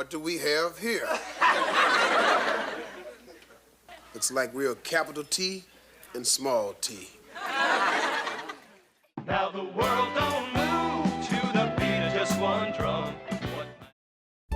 What do we have here? Looks like we're capital T and small t. Now the world don't move to the beat of just one drum.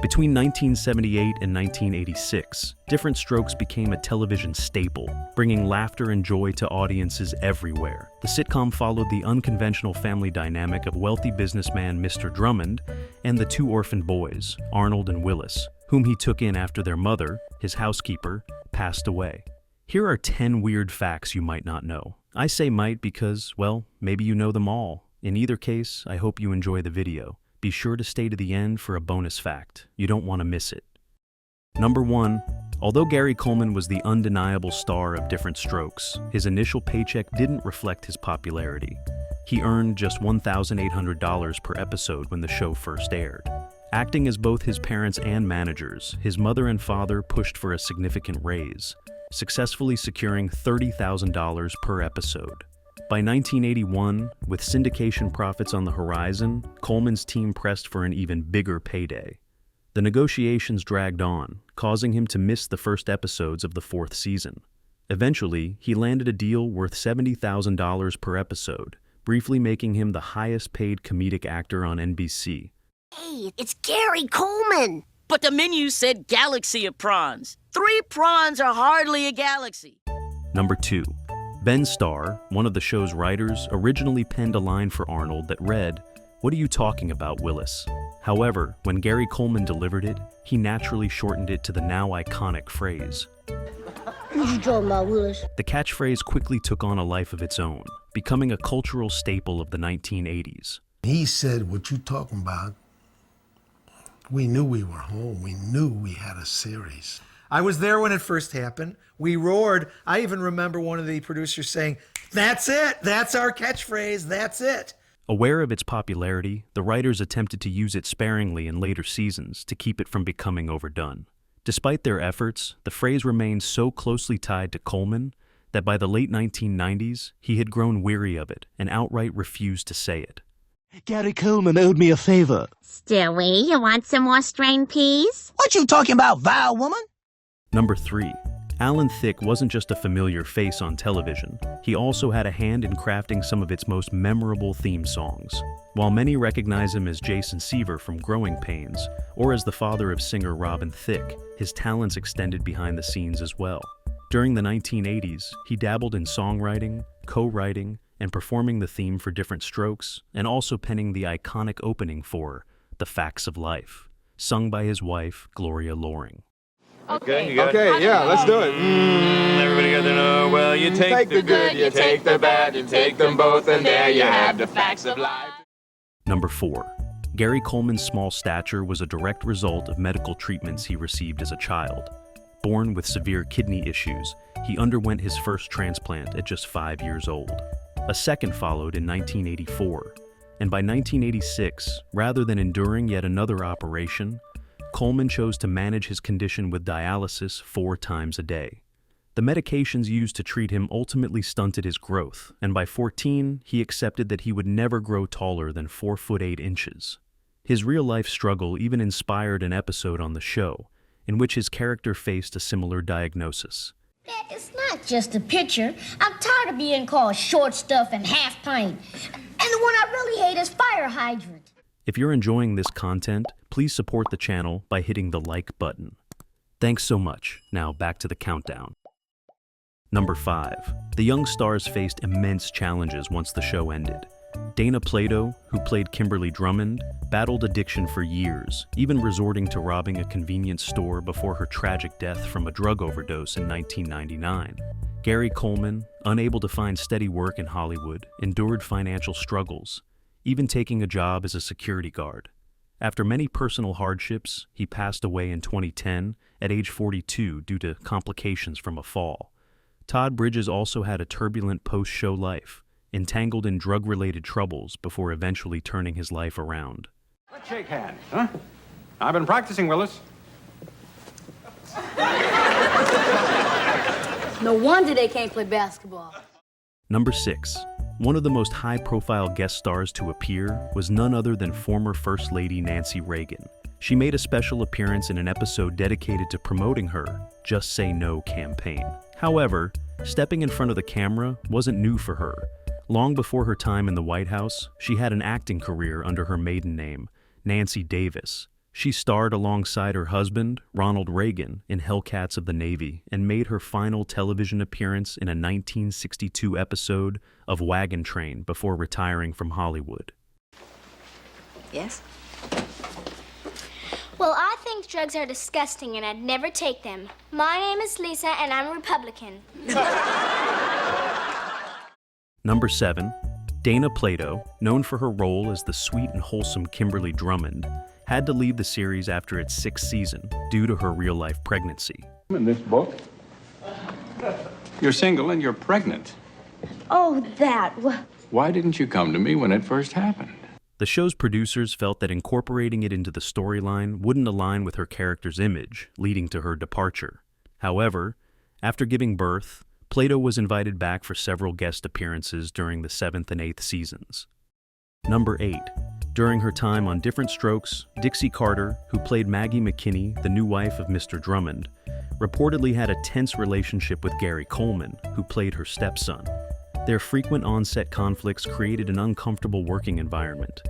Between 1978 and 1986, Diff'rent Strokes became a television staple, bringing laughter and joy to audiences everywhere. The sitcom followed the unconventional family dynamic of wealthy businessman Mr. Drummond and the two orphaned boys, Arnold and Willis, whom he took in after their mother, his housekeeper, passed away. Here are 10 weird facts you might not know. I say might because, well, maybe you know them all. In either case, I hope you enjoy the video. Be sure to stay to the end for a bonus fact. You don't want to miss it. Number 1. Although Gary Coleman was the undeniable star of Diff'rent Strokes, his initial paycheck didn't reflect his popularity. He earned just $1,800 per episode when the show first aired. Acting as both his parents and managers, his mother and father pushed for a significant raise, successfully securing $30,000 per episode. By 1981, with syndication profits on the horizon, Coleman's team pressed for an even bigger payday. The negotiations dragged on, causing him to miss the first episodes of the 4th season. Eventually, he landed a deal worth $70,000 per episode, briefly making him the highest-paid comedic actor on NBC. Hey, it's Gary Coleman! But the menu said galaxy of prawns. 3 prawns are hardly a galaxy. Number 2. Ben Starr, one of the show's writers, originally penned a line for Arnold that read, "What are you talking about, Willis?" However, when Gary Coleman delivered it, he naturally shortened it to the now iconic phrase. What you talking about, Willis? The catchphrase quickly took on a life of its own, becoming a cultural staple of the 1980s. He said, "What you talking about?" We knew we were home. We knew we had a series. I was there when it first happened. We roared. I even remember one of the producers saying, "That's it. That's our catchphrase. That's it." Aware of its popularity, the writers attempted to use it sparingly in later seasons to keep it from becoming overdone. Despite their efforts, the phrase remained so closely tied to Coleman that by the late 1990s, he had grown weary of it and outright refused to say it. Gary Coleman owed me a favor. Stewie, you want some more strained peas? What you talking about, vile woman? Number 3. Alan Thicke wasn't just a familiar face on television. He also had a hand in crafting some of its most memorable theme songs. While many recognize him as Jason Seaver from Growing Pains, or as the father of singer Robin Thicke, his talents extended behind the scenes as well. During the 1980s, he dabbled in songwriting, co-writing, and performing the theme for Diff'rent Strokes, and also penning the iconic opening for The Facts of Life, sung by his wife, Gloria Loring. Okay, yeah, let's do it. Everybody got to know, well, you take the good, you take the bad, you take them both, and there you have the facts of life. Number 4. Gary Coleman's small stature was a direct result of medical treatments he received as a child. Born with severe kidney issues, he underwent his first transplant at just 5 years old. A second followed in 1984, and by 1986, rather than enduring yet another operation, Coleman chose to manage his condition with dialysis 4 times a day. The medications used to treat him ultimately stunted his growth, and by 14, he accepted that he would never grow taller than 4'8" inches. His real-life struggle even inspired an episode on the show, in which his character faced a similar diagnosis. It's not just a picture. I'm tired of being called short stuff and half pint. And the one I really hate is fire hydrant. If you're enjoying this content, please support the channel by hitting the like button. Thanks so much. Now back to the countdown. Number 5. The young stars faced immense challenges once the show ended. Dana Plato, who played Kimberly Drummond, battled addiction for years, even resorting to robbing a convenience store before her tragic death from a drug overdose in 1999. Gary Coleman, unable to find steady work in Hollywood, endured financial struggles, even taking a job as a security guard. After many personal hardships, he passed away in 2010 at age 42 due to complications from a fall. Todd Bridges also had a turbulent post-show life, entangled in drug-related troubles before eventually turning his life around. Let's shake hands, huh? I've been practicing, Willis. No wonder they can't play basketball. Number 6. One of the most high-profile guest stars to appear was none other than former First Lady Nancy Reagan. She made a special appearance in an episode dedicated to promoting her Just Say No campaign. However, stepping in front of the camera wasn't new for her. Long before her time in the White House, she had an acting career under her maiden name, Nancy Davis. She starred alongside her husband, Ronald Reagan, in Hellcats of the Navy and made her final television appearance in a 1962 episode of Wagon Train before retiring from Hollywood. Yes? Well, I think drugs are disgusting and I'd never take them. My name is Lisa and I'm a Republican. Number 7. Dana Plato, known for her role as the sweet and wholesome Kimberly Drummond, had to leave the series after its 6th season due to her real-life pregnancy. In this book, you're single and you're pregnant. Oh, that. Why didn't you come to me when it first happened? The show's producers felt that incorporating it into the storyline wouldn't align with her character's image, leading to her departure. However, after giving birth, Plato was invited back for several guest appearances during the 7th and 8th seasons. Number 8. During her time on Diff'rent Strokes, Dixie Carter, who played Maggie McKinney, the new wife of Mr. Drummond, reportedly had a tense relationship with Gary Coleman, who played her stepson. Their frequent on-set conflicts created an uncomfortable working environment,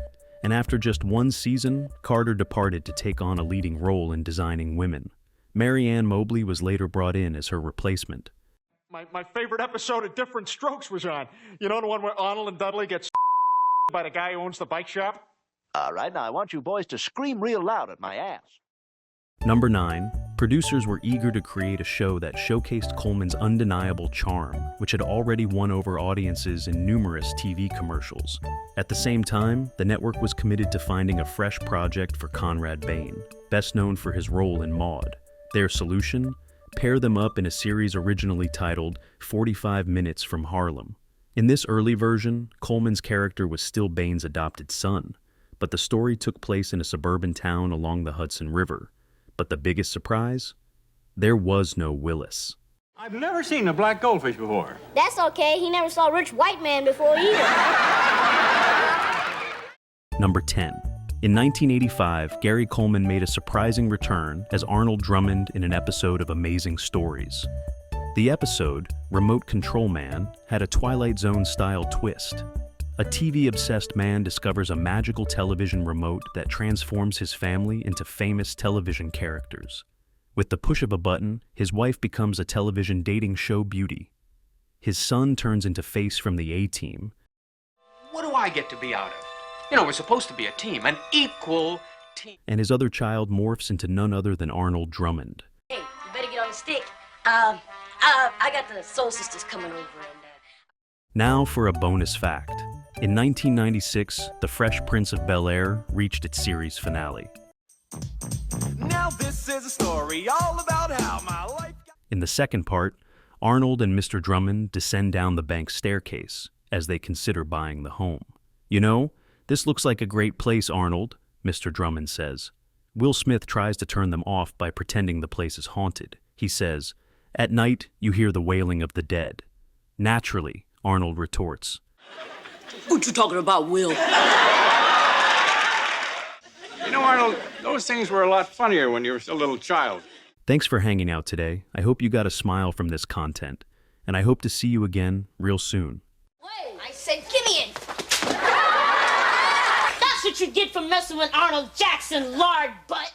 and after just 1 season, Carter departed to take on a leading role in Designing Women. Mary Ann Mobley was later brought in as her replacement. My favorite episode of Diff'rent Strokes was on. You know, the one where Arnold and Dudley get by the guy who owns the bike shop? All right, now I want you boys to scream real loud at my ass. Number 9. Producers were eager to create a show that showcased Coleman's undeniable charm, which had already won over audiences in numerous TV commercials. At the same time, the network was committed to finding a fresh project for Conrad Bain, best known for his role in Maude. Their solution? Pair them up in a series originally titled 45 Minutes from Harlem. In this early version, Coleman's character was still Bain's adopted son, but the story took place in a suburban town along the Hudson River. But the biggest surprise? There was no Willis. I've never seen a black goldfish before. That's okay. He never saw a rich white man before either. Number 10. In 1985, Gary Coleman made a surprising return as Arnold Drummond in an episode of Amazing Stories. The episode, Remote Control Man, had a Twilight Zone-style twist. A TV-obsessed man discovers a magical television remote that transforms his family into famous television characters. With the push of a button, his wife becomes a television dating show beauty. His son turns into Face from the A-Team. What do I get to be out of? You know, we're supposed to be a team, an equal team. And his other child morphs into none other than Arnold Drummond. Hey, you better get on the stick. I got the Soul Sisters coming over and... Now for a bonus fact. In 1996, The Fresh Prince of Bel-Air reached its series finale. Now this is a story all about how my life... In the second part, Arnold and Mr. Drummond descend down the bank staircase as they consider buying the home. You know, this looks like a great place, Arnold, Mr. Drummond says. Will Smith tries to turn them off by pretending the place is haunted. He says, "At night, you hear the wailing of the dead." Naturally, Arnold retorts, What you talking about, Will? You know, Arnold, those things were a lot funnier when you were still a little child. Thanks for hanging out today. I hope you got a smile from this content, and I hope to see you again real soon. Wait, I said give me it. That's what you get for messing with Arnold Jackson, lard butt.